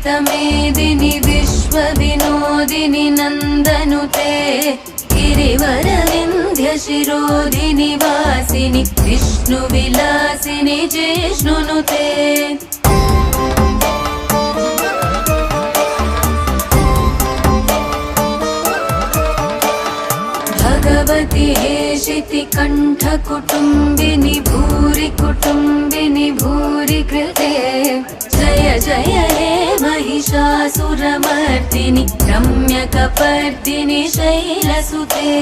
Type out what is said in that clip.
विदितमेदिनि विश्वविनोदिनि नन्दनुते गिरिवरविन्ध्यशिरोधिनि वासिनि विष्णुविलासिनि जिष्णुनुते भगवति हेशिति कण्ठकुटुम्बिनि भूरि कुटुम्बिनि भूरि कृते जय जय हे महिषासुरमर्दिनि रम्यकपर्दिनि शैलसुते।